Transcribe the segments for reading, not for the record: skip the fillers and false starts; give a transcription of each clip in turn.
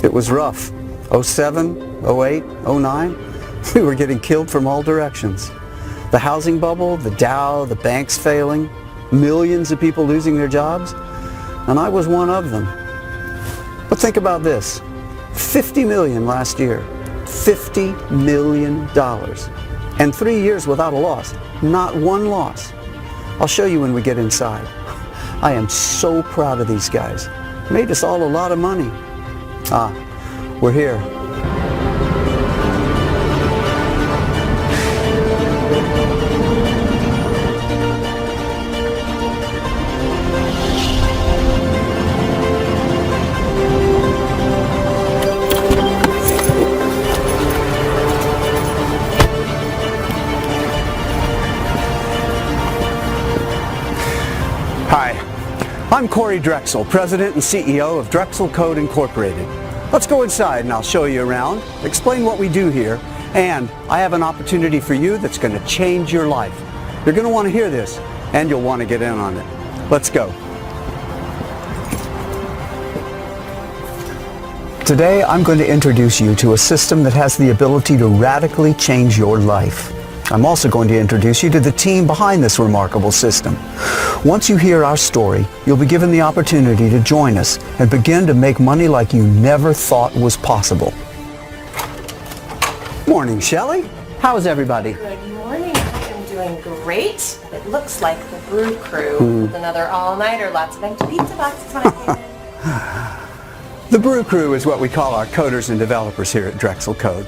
It was rough. 07, 08, 09, we were getting killed from all directions. The housing bubble, the Dow, the banks failing, millions of people losing their jobs, and I was one of them. But think about this, 50 million last year, $50 million, and 3 years without a loss, not one loss. I'll show you when we get inside. I am so proud of these guys. Made us all a lot of money. We're here. Hi, I'm Corey Drexel, President and CEO of Drexel Code Incorporated. Let's go inside and I'll show you around, explain what we do here, and I have an opportunity for you that's going to change your life. You're going to want to hear this, and you'll want to get in on it. Let's go. Today, I'm going to introduce you to a system that has the ability to radically change your life. I'm also going to introduce you to the team behind this remarkable system. Once you hear our story, you'll be given the opportunity to join us and begin to make money like you never thought was possible. Morning, Shelley. How's everybody? Good morning. I am doing great. It looks like the Brew Crew with another all-nighter, lots of empty pizza boxes when I came in. The Brew Crew is what we call our coders and developers here at Drexel Code.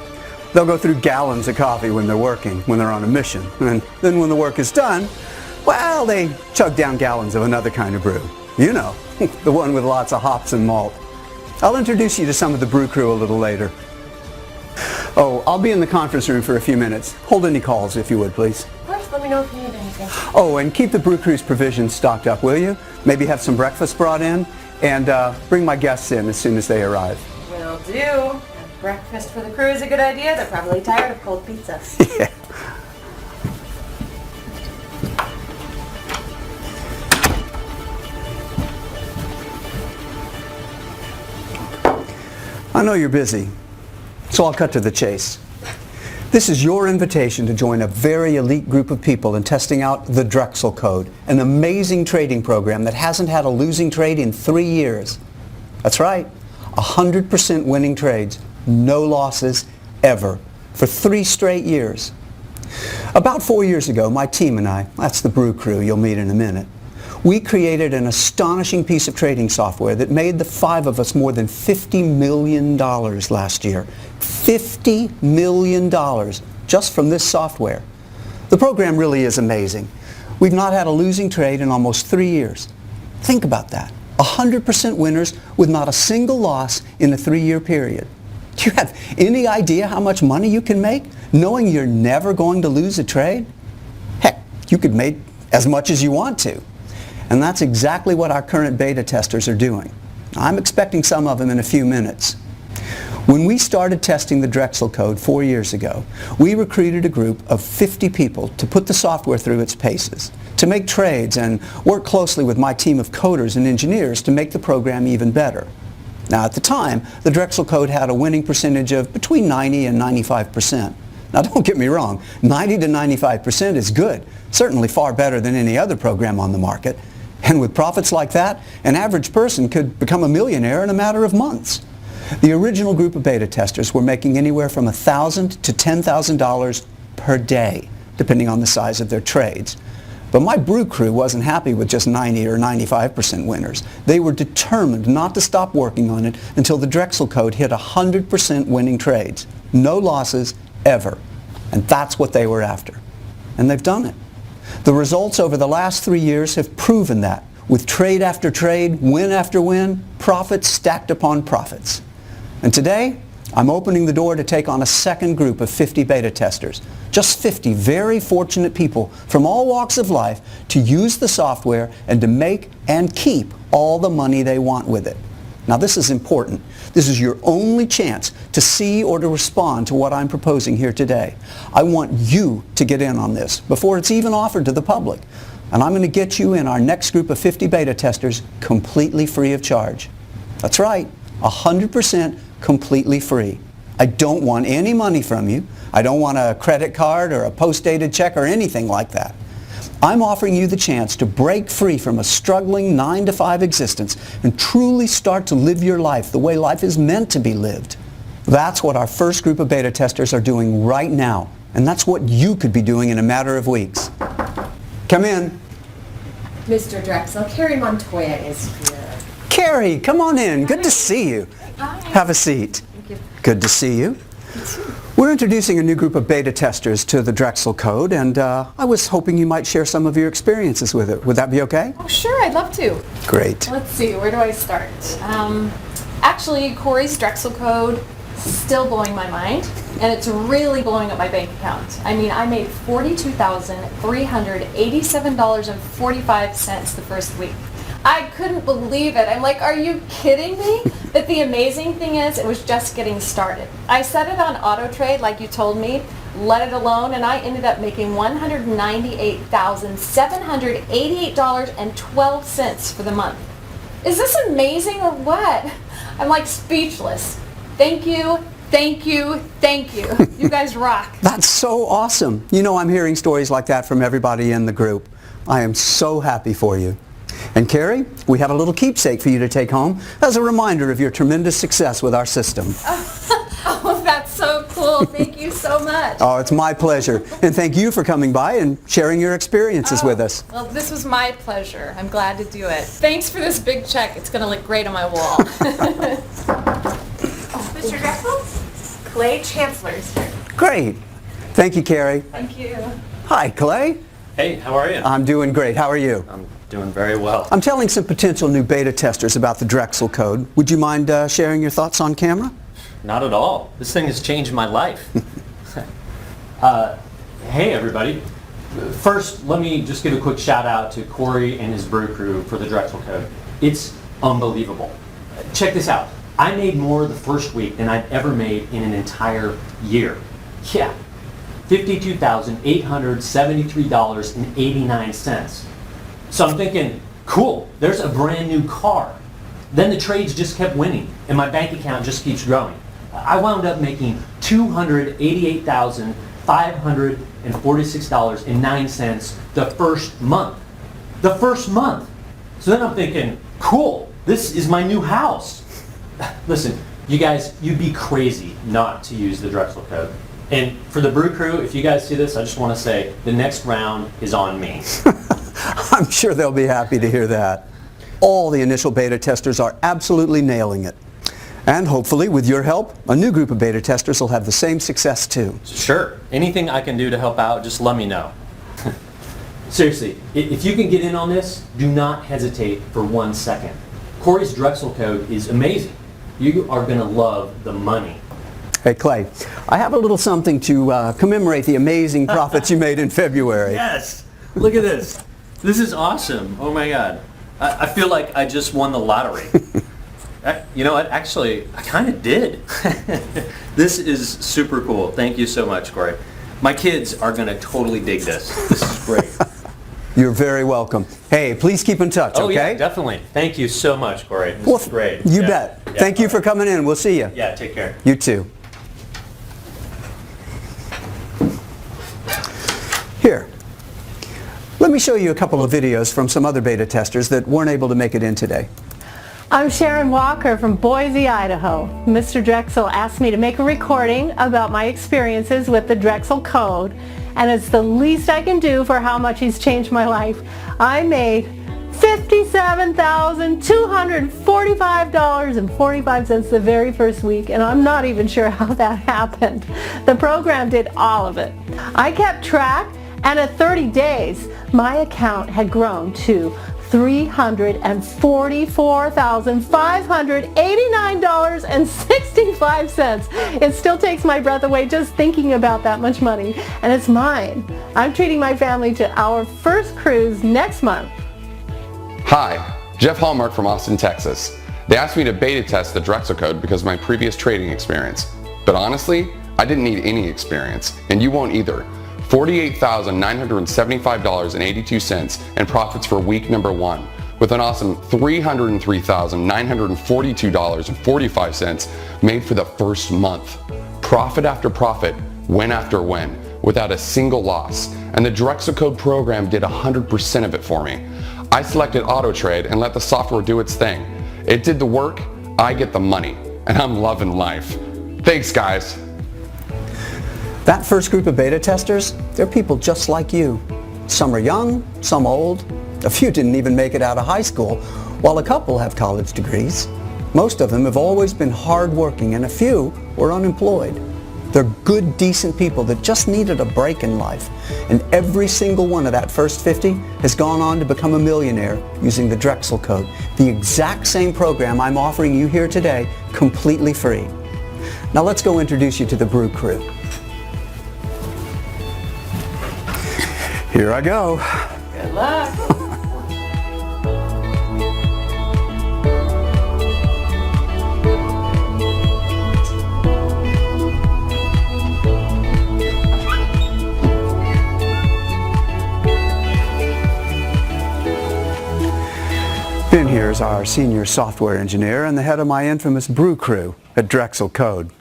They'll go through gallons of coffee when they're working, when they're on a mission. And then when the work is done, well, they chug down gallons of another kind of brew. You know, the one with lots of hops and malt. I'll introduce you to some of the Brew Crew a little later. Oh, I'll be in the conference room for a few minutes. Hold any calls if you would, please. Of course, let me know if you need anything. Oh, and keep the Brew Crew's provisions stocked up, will you? Maybe have some breakfast brought in, and bring my guests in as soon as they arrive. Will do. Breakfast for the crew is a good idea. They're probably tired of cold pizza. Yeah. I know you're busy, so I'll cut to the chase. This is your invitation to join a very elite group of people in testing out the Drexel Code, an amazing trading program that hasn't had a losing trade in 3 years. That's right, 100% winning trades. No losses ever for 3 straight years. About 4 years ago, my team and I, that's the Brew Crew you'll meet in a minute, we created an astonishing piece of trading software that made the 5 of us more than $50 million last year. $50 million just from this software. The program really is amazing. We've not had a losing trade in almost 3 years. Think about that. 100% winners with not a single loss in a 3-year period. Do you have any idea how much money you can make knowing you're never going to lose a trade? Heck, you could make as much as you want to. And that's exactly what our current beta testers are doing. I'm expecting some of them in a few minutes. When we started testing the Drexel Code 4 years ago, we recruited a group of 50 people to put the software through its paces, to make trades and work closely with my team of coders and engineers to make the program even better. Now, at the time, the Drexel Code had a winning percentage of between 90 and 95%. Now, don't get me wrong, 90 to 95% is good, certainly far better than any other program on the market. And with profits like that, an average person could become a millionaire in a matter of months. The original group of beta testers were making anywhere from $1,000 to $10,000 per day, depending on the size of their trades. But my Brew Crew wasn't happy with just 90 or 95% winners. They were determined not to stop working on it until the Drexel Code hit 100% winning trades. No losses ever. And that's what they were after. And they've done it. The results over the last 3 years have proven that, with trade after trade, win after win, profits stacked upon profits. And today, I'm opening the door to take on a second group of 50 beta testers. Just 50 very fortunate people from all walks of life to use the software and to make and keep all the money they want with it. Now, this is important. This is your only chance to see or to respond to what I'm proposing here today. I want you to get in on this before it's even offered to the public. And I'm going to get you in our next group of 50 beta testers completely free of charge. That's right, 100% completely free. I don't want any money from you. I don't want a credit card or a post-dated check or anything like that. I'm offering you the chance to break free from a struggling 9-to-5 existence and truly start to live your life the way life is meant to be lived. That's what our first group of beta testers are doing right now, and that's what you could be doing in a matter of weeks. Come in. Mr. Drexel, Carrie Montoya is here. Carrie, come on in. Good to see you. Hi. Have a seat. Thank you. Good to see you. We're introducing a new group of beta testers to the Drexel Code, and I was hoping you might share some of your experiences with it. Would that be okay? Oh, sure, I'd love to. Great. Let's see, where do I start? Actually, Corey's Drexel Code still blowing my mind, and it's really blowing up my bank account. I mean, I made $42,387.45 the first week. I couldn't believe it. I'm like, are you kidding me? But the amazing thing is, it was just getting started. I set it on auto trade like you told me, let it alone, and I ended up making $198,788.12 for the month. Is this amazing or what? I'm like speechless. Thank you, thank you, thank you. You guys rock. That's so awesome. You know, I'm hearing stories like that from everybody in the group. I am so happy for you. And Carrie, we have a little keepsake for you to take home as a reminder of your tremendous success with our system. Oh, that's so cool. Thank you so much. Oh, it's my pleasure. And thank you for coming by and sharing your experiences with us. Well, this was my pleasure. I'm glad to do it. Thanks for this big check. It's going to look great on my wall. Mr. Drexel, Clay Chancellor is here. Great. Thank you, Carrie. Thank you. Hi, Clay. Hey, how are you? I'm doing great. How are you? I'm doing very well. I'm telling some potential new beta testers about the Drexel Code. Would you mind sharing your thoughts on camera? Not at all. This thing has changed my life. Hey, everybody. First, let me just give a quick shout out to Corey and his brew crew for the Drexel Code. It's unbelievable. Check this out. I made more the first week than I've ever made in an entire year. Yeah, $52,873.89. So I'm thinking, cool, there's a brand new car. Then the trades just kept winning, and my bank account just keeps growing. I wound up making $288,546.09 the first month. The first month. So then I'm thinking, cool, this is my new house. Listen, you guys, you'd be crazy not to use the Drexel Code. And for the brew crew, if you guys see this, I just want to say the next round is on me. I'm sure they'll be happy to hear that. All the initial beta testers are absolutely nailing it. And hopefully, with your help, a new group of beta testers will have the same success too. Sure. Anything I can do to help out, just let me know. Seriously, if you can get in on this, do not hesitate for 1 second. Corey's Drexel Code is amazing. You are going to love the money. Hey, Clay, I have a little something to commemorate the amazing profits you made in February. Yes! Look at this. This is awesome. Oh my God. I feel like I just won the lottery. You know what? Actually, I kind of did. This is super cool. Thank you so much, Corey. My kids are going to totally dig this. This is great. You're very welcome. Hey, please keep in touch, Oh okay? yeah, definitely. Thank you so much, Corey. This is great. You Yeah. bet. Yeah, Thank you all for right. coming in. We'll see you. Yeah, take care. You too. Here, let me show you a couple of videos from some other beta testers that weren't able to make it in today. I'm Sharon Walker from Boise, Idaho. Mr. Drexel asked me to make a recording about my experiences with the Drexel Code, and it's the least I can do for how much he's changed my life. I made $57,245.45 the very first week, and I'm not even sure how that happened. The program did all of it. I kept track, and at 30 days, my account had grown to $344,589.65. It still takes my breath away just thinking about that much money, and it's mine. I'm treating my family to our first cruise next month. Hi, Jeff Hallmark from Austin, Texas. They asked me to beta test the Drexel Code because of my previous trading experience. But honestly, I didn't need any experience, and you won't either. $48,975.82 in profits for week number 1. with an awesome $303,942.45 made for the first month. Profit after profit, win after win, without a single loss. And the Drexel Code program did 100% of it for me. I selected Auto Trade and let the software do its thing. It did the work, I get the money, and I'm loving life. Thanks, guys. That first group of beta testers, they're people just like you. Some are young, some old. A few didn't even make it out of high school, while a couple have college degrees. Most of them have always been hardworking, and a few were unemployed. They're good, decent people that just needed a break in life. And every single one of that first 50 has gone on to become a millionaire using the Drexel Code, the exact same program I'm offering you here today, completely free. Now let's go introduce you to the Brew Crew. Here I go. Good luck. Ben here is our senior software engineer and the head of my infamous Brew Crew at Drexel Code.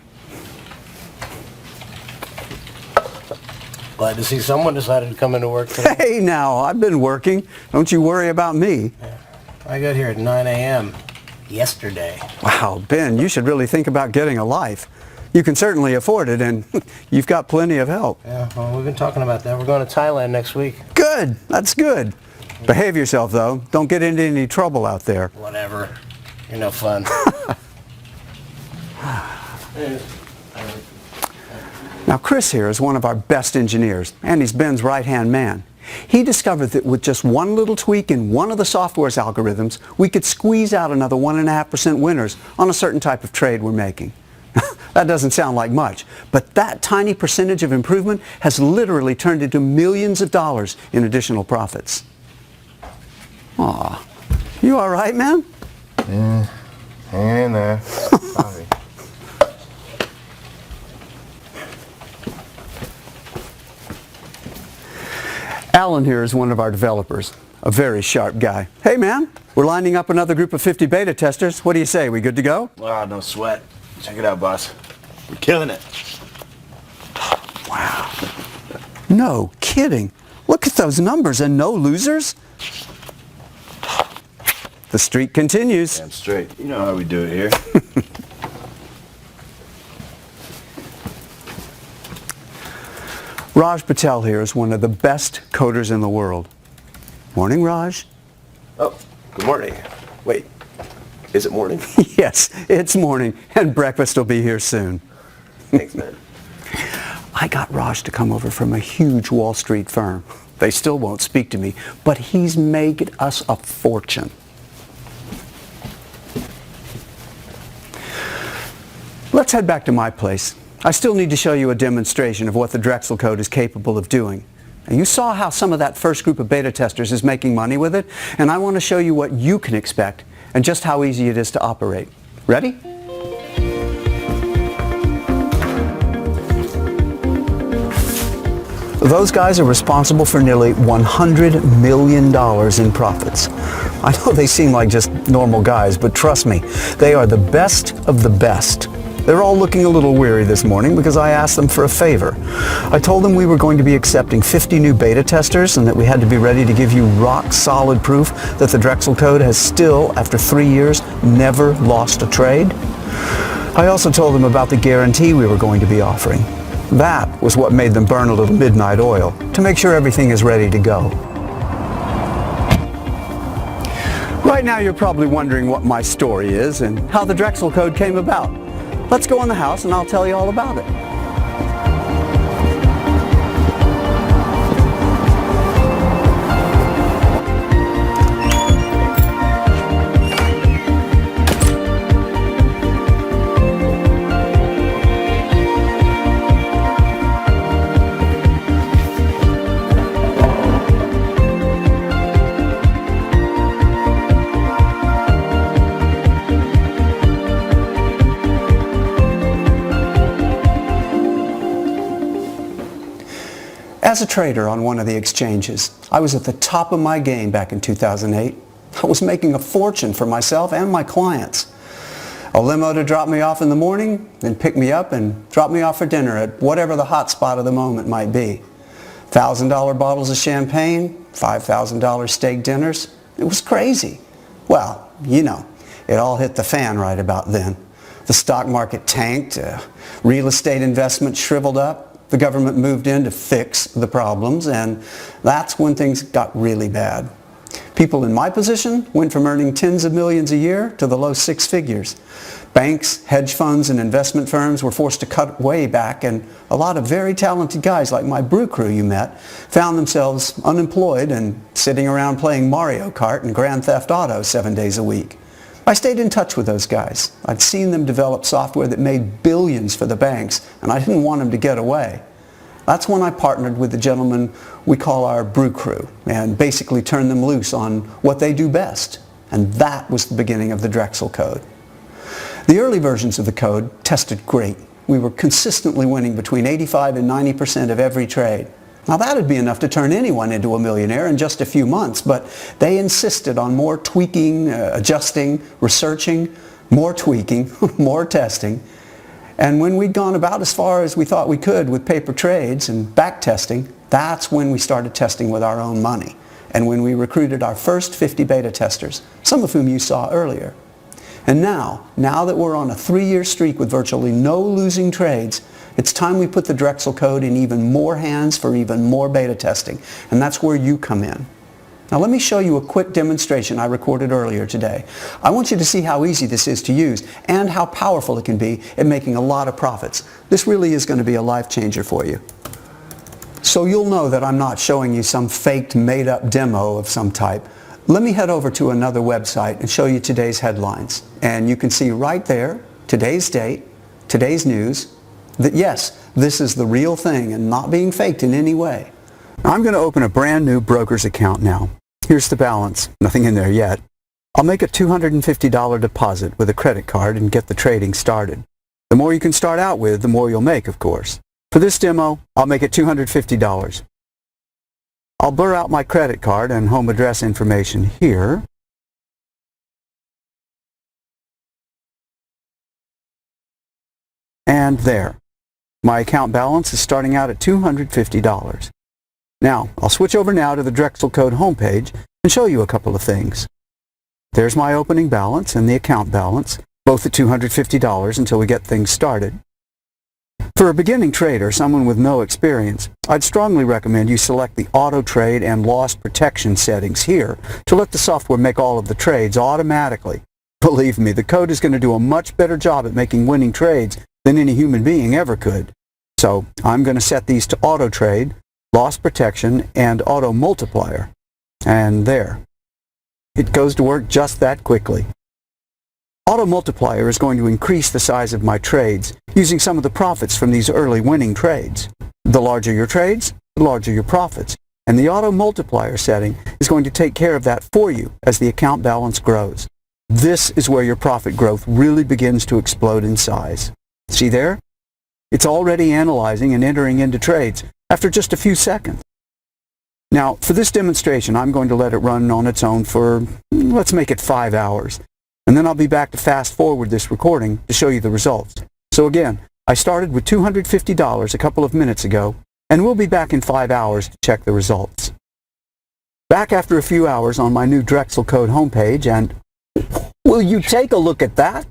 Glad to see someone decided to come into work today. Hey now, I've been working. Don't you worry about me. I got here at 9 a.m. yesterday. Wow, Ben, you should really think about getting a life. You can certainly afford it, and you've got plenty of help. Yeah, well, we've been talking about that. We're going to Thailand next week. Good, that's good. Behave yourself, though. Don't get into any trouble out there. Whatever. You're no fun. Now, Chris here is one of our best engineers, and he's Ben's right-hand man. He discovered that with just one little tweak in one of the software's algorithms, we could squeeze out another 1.5% winners on a certain type of trade we're making. That doesn't sound like much, but that tiny percentage of improvement has literally turned into millions of dollars in additional profits. Aw, you all right, man? Yeah, hanging in there. Sorry. Alan here is one of our developers, a very sharp guy. Hey man, we're lining up another group of 50 beta testers. What do you say, we good to go? Wow, no sweat. Check it out, boss. We're killing it. Wow. No kidding. Look at those numbers and no losers. The streak continues. Damn straight. You know how we do it here. Raj Patel here is one of the best coders in the world. Morning, Raj. Oh, good morning. Wait, is it morning? Yes, it's morning, and breakfast will be here soon. Thanks, man. I got Raj to come over from a huge Wall Street firm. They still won't speak to me, but he's made us a fortune. Let's head back to my place. I still need to show you a demonstration of what the Drexel Code is capable of doing. And you saw how some of that first group of beta testers is making money with it, and I want to show you what you can expect and just how easy it is to operate. Ready? Those guys are responsible for nearly $100 million in profits. I know they seem like just normal guys, but trust me, they are the best of the best. They're all looking a little weary this morning because I asked them for a favor. I told them we were going to be accepting 50 new beta testers and that we had to be ready to give you rock-solid proof that the Drexel Code has still, after 3 years, never lost a trade. I also told them about the guarantee we were going to be offering. That was what made them burn a little midnight oil, to make sure everything is ready to go. Right now you're probably wondering what my story is and how the Drexel Code came about. Let's go in the house and I'll tell you all about it. As a trader on one of the exchanges, I was at the top of my game back in 2008. I was making a fortune for myself and my clients. A limo to drop me off in the morning, then pick me up and drop me off for dinner at whatever the hot spot of the moment might be. $1,000 bottles of champagne, $5,000 steak dinners. It was crazy. Well, you know, it all hit the fan right about then. The stock market tanked, real estate investment shriveled up, the government moved in to fix the problems, and that's when things got really bad. People in my position went from earning tens of millions a year to the low six figures. Banks, hedge funds, and investment firms were forced to cut way back, and a lot of very talented guys like my brew crew you met found themselves unemployed and sitting around playing Mario Kart and Grand Theft Auto 7 days a week. I stayed in touch with those guys. I'd seen them develop software that made billions for the banks, and I didn't want them to get away. That's when I partnered with the gentleman we call our brew crew and basically turned them loose on what they do best. And that was the beginning of the Drexel Code. The early versions of the code tested great. We were consistently winning between 85 and 90% of every trade. Now that'd be enough to turn anyone into a millionaire in just a few months, but they insisted on more tweaking, adjusting, researching, more tweaking, more testing. And when we'd gone about as far as we thought we could with paper trades and back testing, that's when we started testing with our own money. And when we recruited our first 50 beta testers, some of whom you saw earlier. And now that we're on a 3-year streak with virtually no losing trades, it's time we put the Drexel Code in even more hands for even more beta testing. And that's where you come in. Now let me show you a quick demonstration I recorded earlier today. I want you to see how easy this is to use and how powerful it can be at making a lot of profits. This really is going to be a life changer for you. So you'll know that I'm not showing you some faked, made-up demo of some type. Let me head over to another website and show you today's headlines. And you can see right there, today's date, today's news, that yes, this is the real thing and not being faked in any way. I'm going to open a brand new broker's account now. Here's the balance. Nothing in there yet. I'll make a $250 deposit with a credit card and get the trading started. The more you can start out with, the more you'll make, of course. For this demo, I'll make it $250. I'll blur out my credit card and home address information here. And there. My account balance is starting out at $250. Now, I'll switch over now to the Drexel Code homepage and show you a couple of things. There's my opening balance and the account balance, both at $250 until we get things started. For a beginning trader, someone with no experience, I'd strongly recommend you select the auto trade and loss protection settings here to let the software make all of the trades automatically. Believe me, the code is going to do a much better job at making winning trades than any human being ever could. So I'm going to set these to auto trade, loss protection, and auto multiplier. And there. It goes to work just that quickly. Auto multiplier is going to increase the size of my trades using some of the profits from these early winning trades. The larger your trades, the larger your profits. And the auto multiplier setting is going to take care of that for you as the account balance grows. This is where your profit growth really begins to explode in size. See there? It's already analyzing and entering into trades after just a few seconds. Now, for this demonstration, I'm going to let it run on its own for, let's make it 5 hours. And then I'll be back to fast forward this recording to show you the results. So again, I started with $250 a couple of minutes ago, and we'll be back in 5 hours to check the results. Back after a few hours on my new Drexel Code homepage, and will you take a look at that?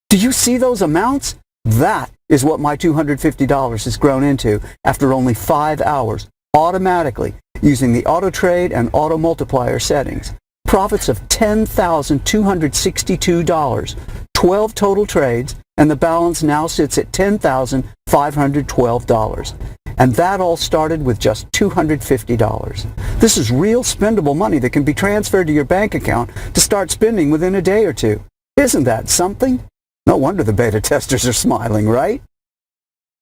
Do you see those amounts? That is what my $250 has grown into after only 5 hours, automatically, using the auto trade and auto multiplier settings. Profits of $10,262, 12 total trades, and the balance now sits at $10,512. And that all started with just $250. This is real spendable money that can be transferred to your bank account to start spending within a day or two. Isn't that something? No wonder the beta testers are smiling, right?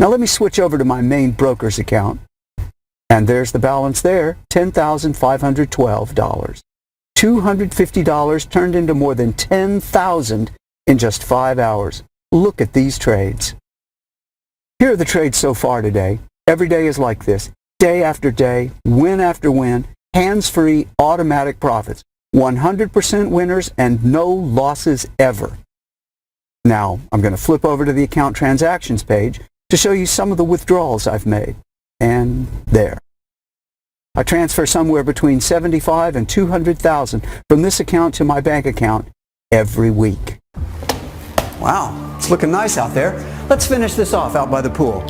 Now let me switch over to my main broker's account. And there's the balance there, $10,512. $250 turned into more than $10,000 in just 5 hours. Look at these trades. Here are the trades so far today. Every day is like this. Day after day, win after win, hands-free, automatic profits. 100% winners and no losses ever. Now, I'm going to flip over to the account transactions page to show you some of the withdrawals I've made. And there. I transfer somewhere between $75,000 and $200,000 from this account to my bank account every week. Wow, it's looking nice out there. Let's finish this off out by the pool.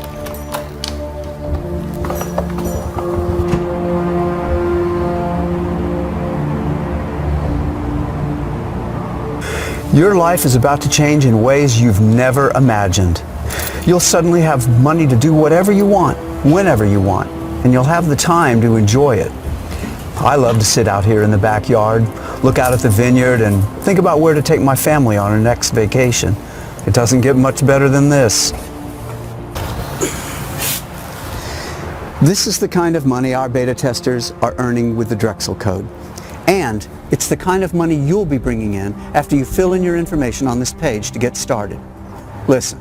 Your life is about to change in ways you've never imagined. You'll suddenly have money to do whatever you want, whenever you want, and you'll have the time to enjoy it. I love to sit out here in the backyard, look out at the vineyard, and think about where to take my family on our next vacation. It doesn't get much better than this. This is the kind of money our beta testers are earning with the Drexel Code. And it's the kind of money you'll be bringing in after you fill in your information on this page to get started. Listen,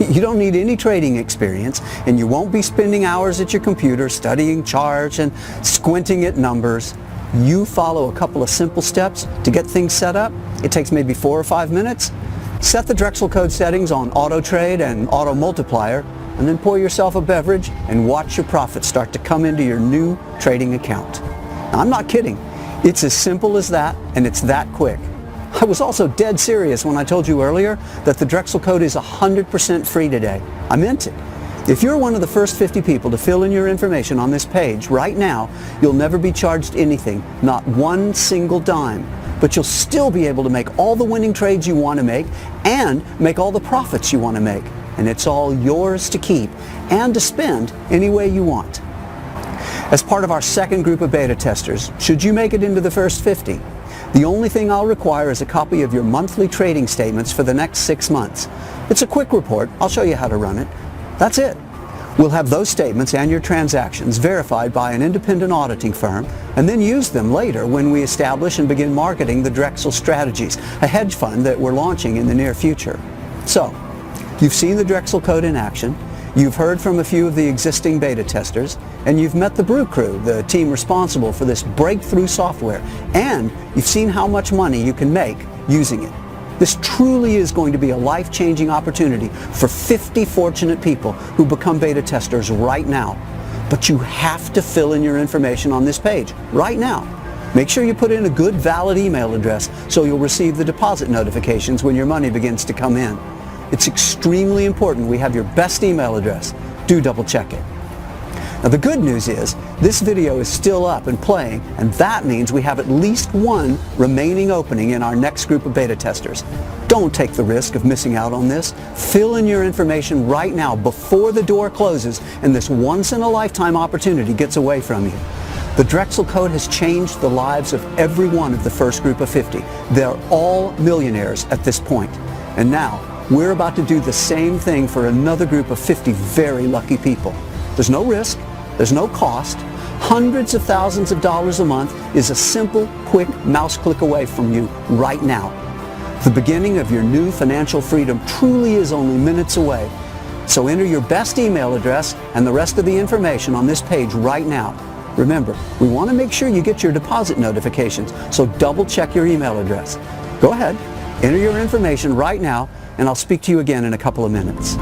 you don't need any trading experience, and you won't be spending hours at your computer studying charts and squinting at numbers. You follow a couple of simple steps to get things set up. It takes maybe 4 or 5 minutes. Set the Drexel Code settings on Auto Trade and Auto Multiplier, and then pour yourself a beverage and watch your profits start to come into your new trading account. Now, I'm not kidding. It's as simple as that, and it's that quick. I was also dead serious when I told you earlier that the Drexel Code is 100% free today. I meant it. If you're one of the first 50 people to fill in your information on this page right now, you'll never be charged anything, not one single dime. But you'll still be able to make all the winning trades you want to make and make all the profits you want to make. And it's all yours to keep and to spend any way you want. As part of our second group of beta testers, should you make it into the first 50, the only thing I'll require is a copy of your monthly trading statements for the next 6 months. It's a quick report. I'll show you how to run it. That's it. We'll have those statements and your transactions verified by an independent auditing firm, and then use them later when we establish and begin marketing the Drexel Strategies, a hedge fund that we're launching in the near future. So, you've seen the Drexel Code in action. You've heard from a few of the existing beta testers, and you've met the Brew Crew, the team responsible for this breakthrough software, and you've seen how much money you can make using it. This truly is going to be a life-changing opportunity for 50 fortunate people who become beta testers right now. But you have to fill in your information on this page right now. Make sure you put in a good, valid email address so you'll receive the deposit notifications when your money begins to come in. It's extremely important we have your best email address. Do double check it. Now the good news is this video is still up and playing, and that means we have at least one remaining opening in our next group of beta testers. Don't take the risk of missing out on this. Fill in your information right now before the door closes and this once-in-a-lifetime opportunity gets away from you. The Drexel Code has changed the lives of every one of the first group of 50. They're all millionaires at this point. And now, we're about to do the same thing for another group of 50 very lucky people. There's no risk, there's no cost. Hundreds of thousands of dollars a month is a simple, quick mouse click away from you right now. The beginning of your new financial freedom truly is only minutes away. So enter your best email address and the rest of the information on this page right now. Remember, we want to make sure you get your deposit notifications, so double check your email address. Go ahead, enter your information right now, and I'll speak to you again in a couple of minutes.